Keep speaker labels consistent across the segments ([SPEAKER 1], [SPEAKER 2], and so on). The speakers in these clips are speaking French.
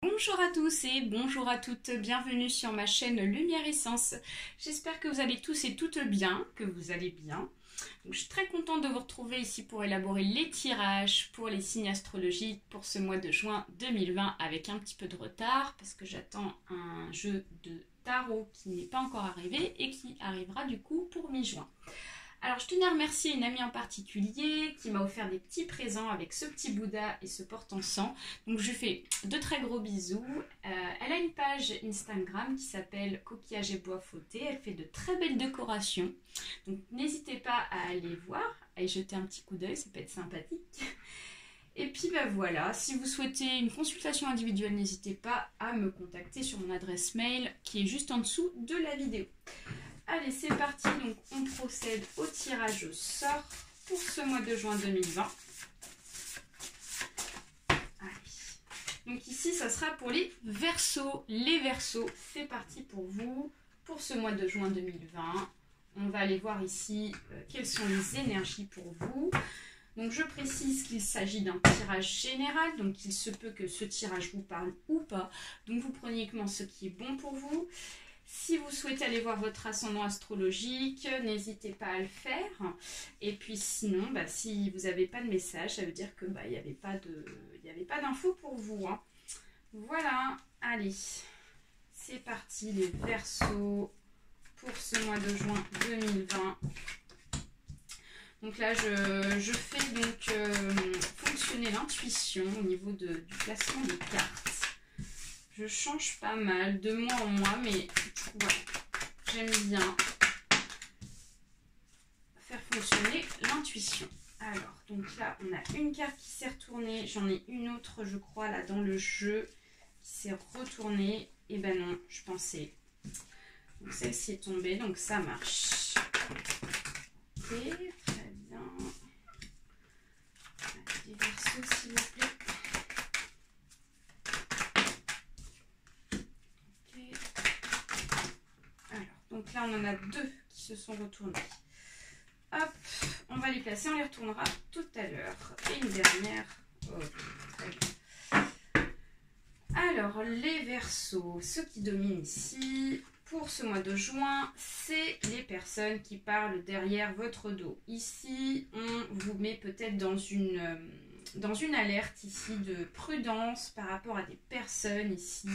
[SPEAKER 1] Bonjour à tous et bonjour à toutes, bienvenue sur ma chaîne Lumière Essence. J'espère que vous allez tous et toutes bien, que vous allez bien. Donc, je suis très contente de vous retrouver ici pour élaborer les tirages pour les signes astrologiques pour ce mois de juin 2020 avec un petit peu de retard parce que j'attends un jeu de tarot qui n'est pas encore arrivé et qui arrivera du coup pour mi-juin. Alors je tenais à remercier une amie en particulier qui m'a offert des petits présents avec ce petit Bouddha et ce porte-encens. Donc je lui fais de très gros bisous. Elle a une page Instagram qui s'appelle Coquillage et bois fauté. Elle fait de très belles décorations. Donc n'hésitez pas à aller voir, à y jeter un petit coup d'œil, ça peut être sympathique. Et puis ben voilà, si vous souhaitez une consultation individuelle, n'hésitez pas à me contacter sur mon adresse mail qui est juste en dessous de la vidéo. Allez, c'est parti, donc on procède au tirage au sort pour ce mois de juin 2020. Allez. Donc ici, ça sera pour les Verseaux. Les Verseaux, c'est parti pour vous, pour ce mois de juin 2020. On va aller voir ici quelles sont les énergies pour vous. Donc je précise qu'il s'agit d'un tirage général, donc il se peut que ce tirage vous parle ou pas. Donc vous prenez uniquement ce qui est bon pour vous. Si vous souhaitez aller voir votre ascendant astrologique, n'hésitez pas à le faire. Et puis sinon, si vous n'avez pas de message, ça veut dire que il n'y avait pas d'infos pour vous. Hein. Voilà, allez, c'est parti les Verseaux pour ce mois de juin 2020. Donc là, je fais donc fonctionner l'intuition au niveau du placement des cartes. Je change pas mal de mois en mois, mais voilà, j'aime bien faire fonctionner l'intuition. Alors, donc là, on a une carte qui s'est retournée. J'en ai une autre, je crois, là, dans le jeu, qui s'est retournée. Et ben non, je pensais. Donc celle-ci est tombée, donc ça marche. Ok, très bien. Les Verseaux, s'il vous plaît. Donc là, on en a deux qui se sont retournés. Hop, on va les placer, on les retournera tout à l'heure. Et une dernière. Ok, très bien. Alors, les Verseaux, ceux qui dominent ici, pour ce mois de juin, c'est les personnes qui parlent derrière votre dos. Ici, on vous met peut-être dans une alerte ici de prudence par rapport à des personnes ici,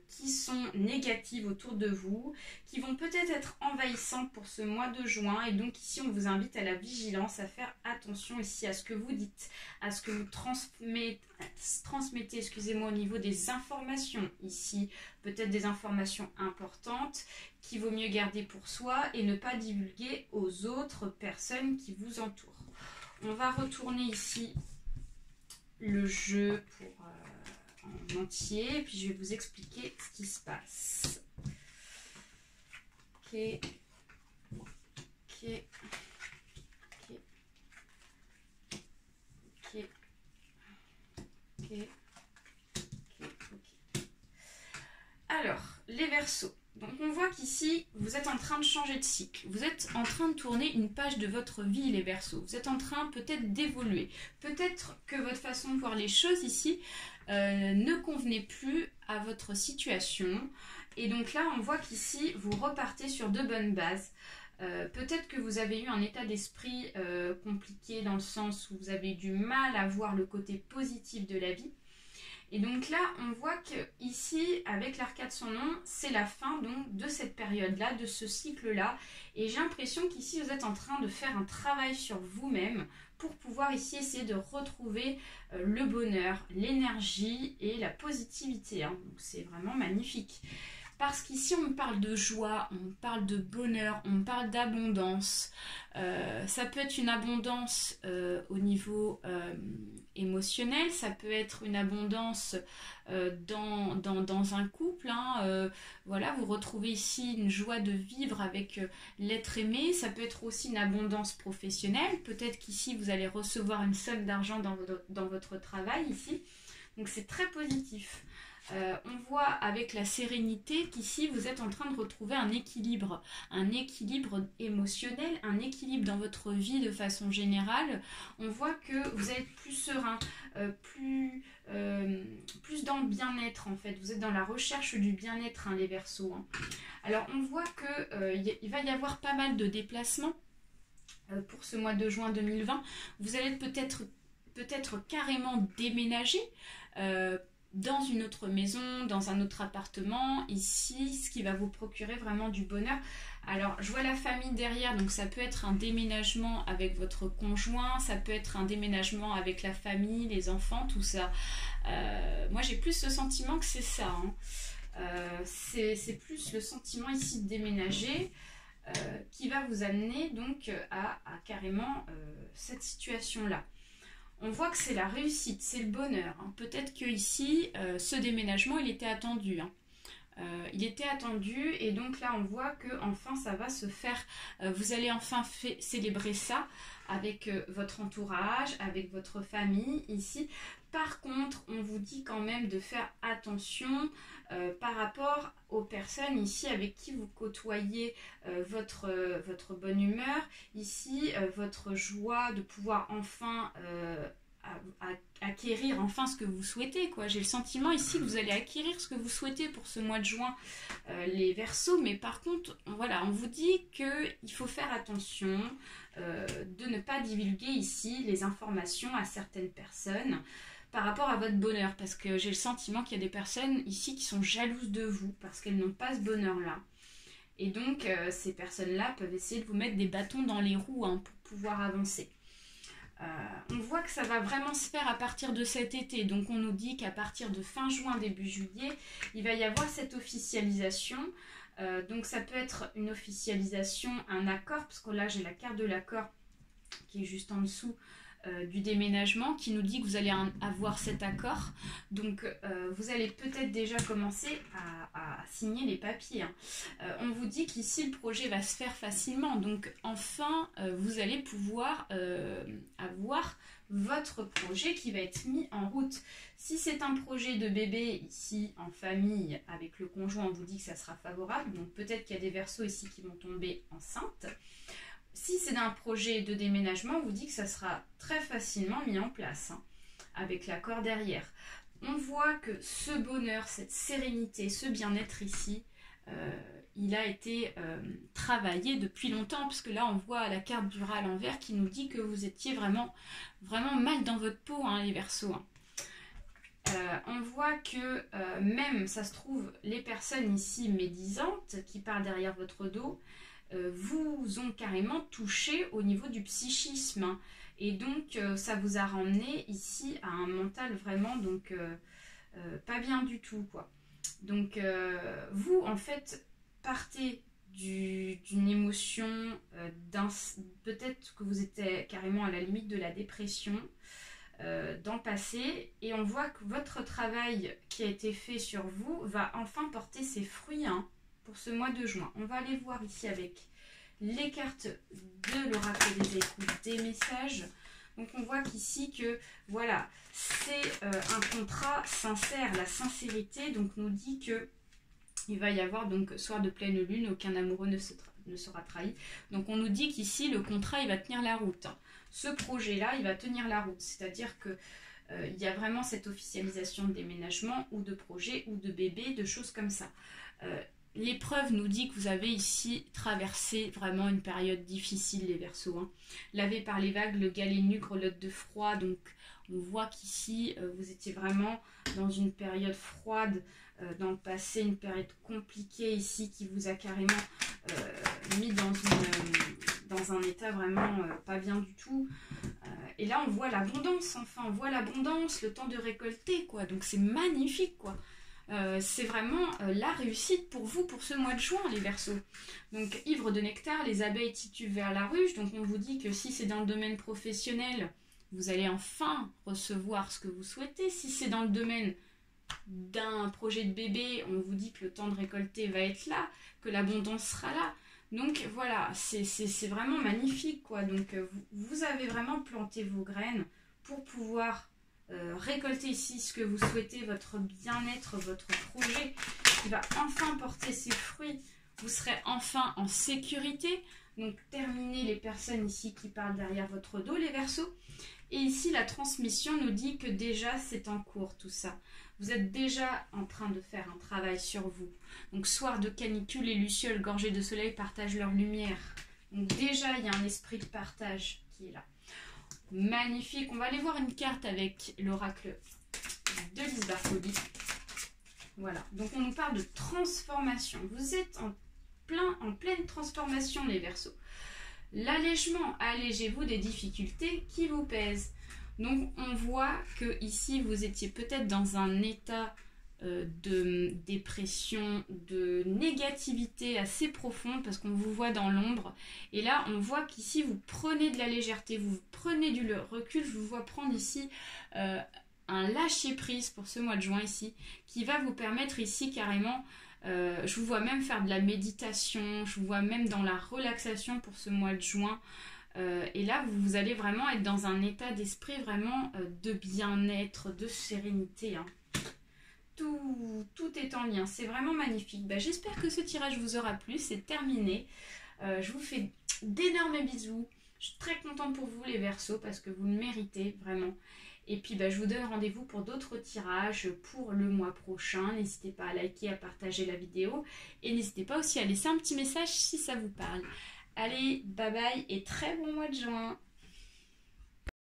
[SPEAKER 1] qui sont négatives autour de vous, qui vont peut-être être envahissantes pour ce mois de juin. Et donc ici, on vous invite à la vigilance, à faire attention ici à ce que vous dites, à ce que vous transmettez, excusez-moi, au niveau des informations ici. Peut-être des informations importantes qu'il vaut mieux garder pour soi et ne pas divulguer aux autres personnes qui vous entourent. On va retourner ici le jeu pour... en entier, et puis je vais vous expliquer ce qui se passe. Ok. Ok. Ok. Ok. Ok. Ok. Alors, les Verseaux. Donc on voit qu'ici, vous êtes en train de changer de cycle. Vous êtes en train de tourner une page de votre vie, les Verseaux. Vous êtes en train peut-être d'évoluer. Peut-être que votre façon de voir les choses ici ne convenait plus à votre situation. Et donc là, on voit qu'ici, vous repartez sur de bonnes bases. Peut-être que vous avez eu un état d'esprit compliqué dans le sens où vous avez eu du mal à voir le côté positif de la vie. Et donc là, on voit que ici, avec l'arcade sans nom, c'est la fin donc de cette période-là, de ce cycle-là. Et j'ai l'impression qu'ici, vous êtes en train de faire un travail sur vous-même pour pouvoir ici essayer de retrouver le bonheur, l'énergie et la positivité. Hein. Donc c'est vraiment magnifique. Parce qu'ici, on parle de joie, on parle de bonheur, on parle d'abondance. Ça peut être une abondance au niveau émotionnel, ça peut être une abondance dans un couple. Hein. Voilà, vous retrouvez ici une joie de vivre avec l'être aimé. Ça peut être aussi une abondance professionnelle. Peut-être qu'ici, vous allez recevoir une somme d'argent dans votre travail ici. Donc c'est très positif. On voit avec la sérénité qu'ici vous êtes en train de retrouver un équilibre émotionnel, un équilibre dans votre vie de façon générale. On voit que vous êtes plus serein, plus dans le bien-être en fait. Vous êtes dans la recherche du bien-être, hein, les Verseaux. Hein. Alors on voit qu'il va y avoir pas mal de déplacements pour ce mois de juin 2020. Vous allez peut-être carrément déménager dans une autre maison, dans un autre appartement, ici, ce qui va vous procurer vraiment du bonheur. Alors, je vois la famille derrière, donc ça peut être un déménagement avec votre conjoint, ça peut être un déménagement avec la famille, les enfants, tout ça. Moi, j'ai plus le sentiment que c'est ça. Hein. C'est plus le sentiment ici de déménager qui va vous amener donc à carrément cette situation-là. On voit que c'est la réussite, c'est le bonheur. Hein. Peut-être que ici, ce déménagement, il était attendu. Hein. Il était attendu et donc là, on voit que enfin, ça va se faire. Vous allez enfin célébrer ça avec votre entourage, avec votre famille ici. Par contre, on vous dit quand même de faire attention par rapport aux personnes ici avec qui vous côtoyez votre bonne humeur, ici votre joie de pouvoir enfin acquérir enfin ce que vous souhaitez, quoi. J'ai le sentiment ici que vous allez acquérir ce que vous souhaitez pour ce mois de juin, les Verseaux, mais par contre, voilà, on vous dit qu'il faut faire attention de ne pas divulguer ici les informations à certaines personnes par rapport à votre bonheur, parce que j'ai le sentiment qu'il y a des personnes ici qui sont jalouses de vous, parce qu'elles n'ont pas ce bonheur-là. Et donc, ces personnes-là peuvent essayer de vous mettre des bâtons dans les roues hein, pour pouvoir avancer. On voit que ça va vraiment se faire à partir de cet été. Donc, on nous dit qu'à partir de fin juin, début juillet, il va y avoir cette officialisation. Donc, ça peut être une officialisation, un accord, parce que là, j'ai la carte de l'accord qui est juste en dessous du déménagement qui nous dit que vous allez avoir cet accord. Donc vous allez peut-être déjà commencer à signer les papiers. Hein. On vous dit qu'ici le projet va se faire facilement. Donc enfin vous allez pouvoir avoir votre projet qui va être mis en route. Si c'est un projet de bébé ici en famille avec le conjoint, on vous dit que ça sera favorable. Donc peut-être qu'il y a des Verseaux ici qui vont tomber enceintes. Si c'est un projet de déménagement, on vous dit que ça sera très facilement mis en place, hein, avec l'accord derrière. On voit que ce bonheur, cette sérénité, ce bien-être ici, il a été travaillé depuis longtemps, parce que là on voit la carte du rat à l'envers qui nous dit que vous étiez vraiment mal dans votre peau, hein, les Verseaux. Hein. On voit que même, ça se trouve, les personnes ici médisantes qui parlent derrière votre dos, vous ont carrément touché au niveau du psychisme. Hein. Et donc, ça vous a ramené ici à un mental vraiment, donc, pas bien du tout, quoi. Donc, vous, en fait, partez d'une émotion, peut-être que vous étiez carrément à la limite de la dépression, dans le passé, et on voit que votre travail qui a été fait sur vous va enfin porter ses fruits, hein, pour ce mois de juin. On va aller voir ici avec les cartes de l'oracle des écoutes, des messages. Donc on voit qu'ici que voilà, c'est un contrat sincère, la sincérité donc nous dit que il va y avoir donc soir de pleine lune, aucun amoureux ne sera trahi. Donc on nous dit qu'ici le contrat il va tenir la route. Ce projet-là il va tenir la route, c'est-à-dire que il y a vraiment cette officialisation de déménagement ou de projet ou de bébé, de choses comme ça. L'épreuve nous dit que vous avez ici traversé vraiment une période difficile, les Verseaux. Hein. Lavé par les vagues, le galet nu grelotte de froid. Donc, on voit qu'ici, vous étiez vraiment dans une période froide dans le passé, une période compliquée ici qui vous a carrément mis dans un état vraiment pas bien du tout. Et là, on voit l'abondance, enfin, on voit l'abondance, le temps de récolter, quoi. Donc, c'est magnifique, quoi. C'est vraiment la réussite pour vous pour ce mois de juin, les Verseaux. Donc, ivre de nectar, les abeilles titubent vers la ruche. Donc, on vous dit que si c'est dans le domaine professionnel, vous allez enfin recevoir ce que vous souhaitez. Si c'est dans le domaine d'un projet de bébé, on vous dit que le temps de récolter va être là, que l'abondance sera là. Donc, voilà, c'est vraiment magnifique, quoi. Donc, vous avez vraiment planté vos graines pour pouvoir récolter ici ce que vous souhaitez, votre bien-être, votre projet qui va enfin porter ses fruits. Vous serez enfin en sécurité. Donc terminez les personnes ici qui parlent derrière votre dos, les Verseaux. Et ici, la transmission nous dit que déjà, c'est en cours tout ça. Vous êtes déjà en train de faire un travail sur vous. Donc soir de canicule, les lucioles gorgées de soleil partagent leur lumière. Donc déjà, il y a un esprit de partage qui est là. Magnifique. On va aller voir une carte avec l'oracle de Lise Bartholdi. Voilà. Donc on nous parle de transformation. Vous êtes en pleine transformation, les Verseaux. L'allègement, allégez-vous des difficultés qui vous pèsent. Donc on voit que ici vous étiez peut-être dans un état de dépression, de négativité assez profond parce qu'on vous voit dans l'ombre. Et là on voit qu'ici vous prenez de la légèreté, vous prenez du recul. Je vous vois prendre ici un lâcher prise pour ce mois de juin ici, qui va vous permettre ici carrément, je vous vois même faire de la méditation, je vous vois même dans la relaxation pour ce mois de juin. Et là, vous allez vraiment être dans un état d'esprit vraiment de bien-être, de sérénité. Hein. Tout est en lien, c'est vraiment magnifique. J'espère que ce tirage vous aura plu, c'est terminé. Je vous fais d'énormes bisous. Je suis très contente pour vous les Verseaux parce que vous le méritez vraiment. Et puis je vous donne rendez-vous pour d'autres tirages pour le mois prochain. N'hésitez pas à liker, à partager la vidéo. Et n'hésitez pas aussi à laisser un petit message si ça vous parle. Allez, bye bye et très bon mois de juin.